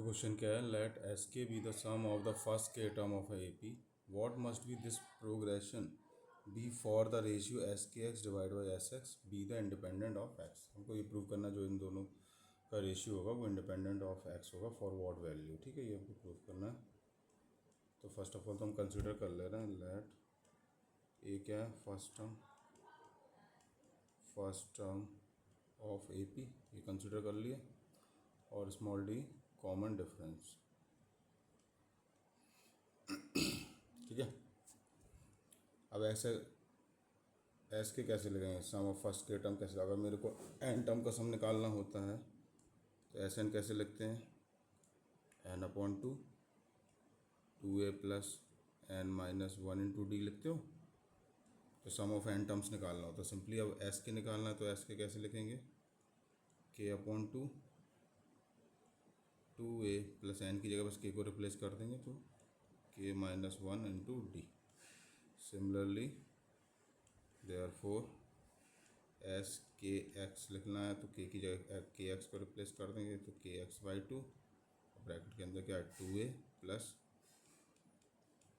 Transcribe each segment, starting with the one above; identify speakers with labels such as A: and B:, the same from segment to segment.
A: Question क्या है, let S K be the sum of the first K term of A P, what must be this progression be for the ratio S K x divide by S X be the independent of X. हमको ये prove करना जो इन दोनों का ratio होगा वो independent of x होगा for what value. ठीक है, ये हमको प्रूव करना है। तो फर्स्ट ऑफ ऑल तो हम कंसिडर कर ले रहे हैं लेट ए क्या है, first term of A P, ये कंसिडर कर लिए, और स्मॉल डी कॉमन डिफरेंस। ठीक है, अब ऐसे एस के कैसे लगेंगे, सम ऑफ फर्स्ट के टर्म कैसे, अगर मेरे को एन टर्म का सम निकालना होता है तो एस एन कैसे लिखते हैं, N upon two A plus N minus one into D लिखते हो। तो सम ऑफ एन टर्म्स निकालना हो तो सिंपली अब एस के निकालना है तो एस के कैसे लिखेंगे, के upon two A plus N की जगह बस के को रिप्लेस कर देंगे तो के minus one into D. Similarly therefore S K x लिखना है तो के की जगह के एक्स को रिप्लेस कर देंगे तो के एक्स बाई टू, ब्रैकेट के अंदर क्या है two A plus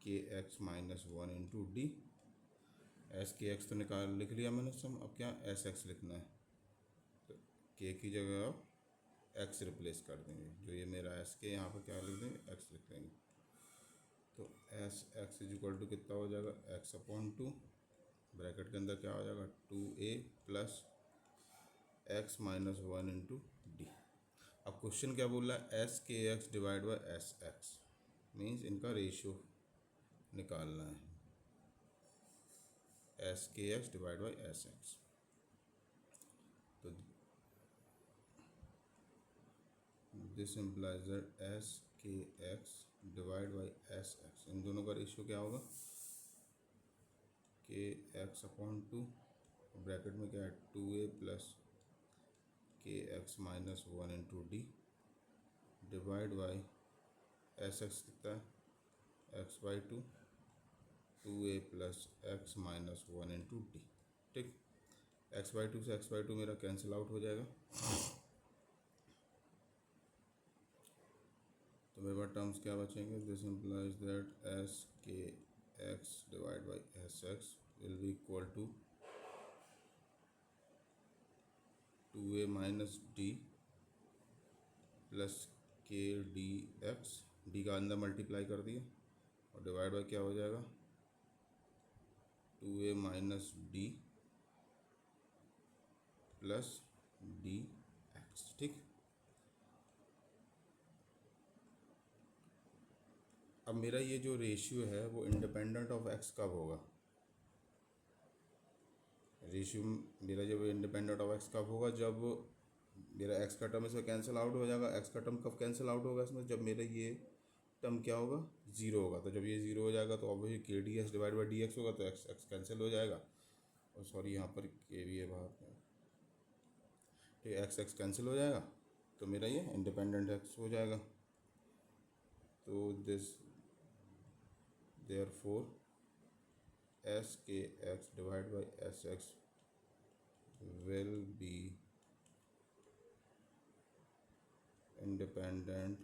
A: K x minus one into D. S K x तो लिख लिया मैंने सम, अब क्या एस एक्स लिखना है तो के की जगह आप एक्स रिप्लेस कर देंगे, जो ये मेरा एस के यहाँ पर क्या लिख देंगे, एक्स लिख देंगे। तो S x is equal to कितना हो जाएगा, एक्स अपॉन टू, ब्रैकेट के अंदर क्या हो जाएगा two A plus x minus one into D. अब क्वेश्चन क्या बोल रहा है, S K x divide by S X, means इनका रेशियो निकालना है, S K x divide by S X. तो this implies that S K x divide by S X, इन दोनों का रेशियो क्या होगा, के एक्स अपॉन टू, ब्रैकेट में क्या है two A plus K x minus one into D divide by S x कितना है x by two, two A plus x minus one into D. ठीक, एक्स बाई टू से x by two मेरा cancel out हो जाएगा, तो मेरे पास टर्म्स क्या बचेंगे, this implies that S K x divide by S x will be equal to two A minus D plus K D x, D का अंदर मल्टीप्लाई कर दिए और डिवाइड बाई क्या हो जाएगा two A minus D plus D x. ठीक, अब मेरा ये जो रेशियो है वो इंडिपेंडेंट ऑफ एक्स कब होगा, रेशियो मेरा जब इंडिपेंडेंट ऑफ एक्स कब होगा, जब मेरा एक्स का टर्म इसमें कैंसिल आउट हो जाएगा। एक्स का टर्म कब कैंसिल आउट होगा इसमें, जब मेरा ये टर्म क्या होगा, ज़ीरो होगा। तो जब ये ज़ीरो हो जाएगा तो ऑब्वियसली के D x divide by D x होगा, तो एक्स एक्स कैंसिल हो जाएगा, और सॉरी यहाँ पर के भी है बाहर, ठीक है, एक्स एक्स कैंसिल हो जाएगा तो मेरा ये इंडिपेंडेंट एक्स हो जाएगा। तो this therefore S K x divide by S x will be independent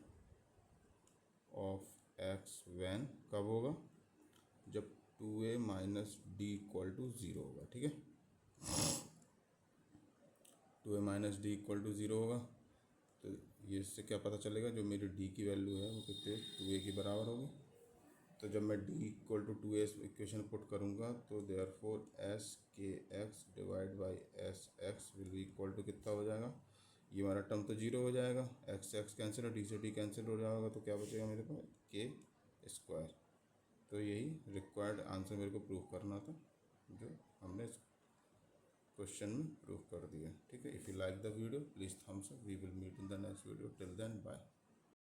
A: of x when, कब होगा, जब two A minus D equal to zero होगा। ठीक है, two A minus D equal to zero होगा तो ये इससे क्या पता चलेगा, जो मेरी डी की वैल्यू है वो कितने टू ए के बराबर होगी। तो जब मैं D equal to two A equation put करूँगा तो therefore S K x divide by S x will be equal to कितना हो जाएगा, ये हमारा टर्म तो जीरो हो जाएगा, एक्स एक्स कैंसिल और डी से डी कैंसिल हो जाएगा, तो क्या बचेगा मेरे पास के स्क्वायर। तो यही रिक्वायर्ड आंसर मेरे को प्रूव करना था, जो हमने इस क्वेश्चन में प्रूव कर दिया। ठीक है, if you like the video please thumbs up, we will meet in the next video, till then bye.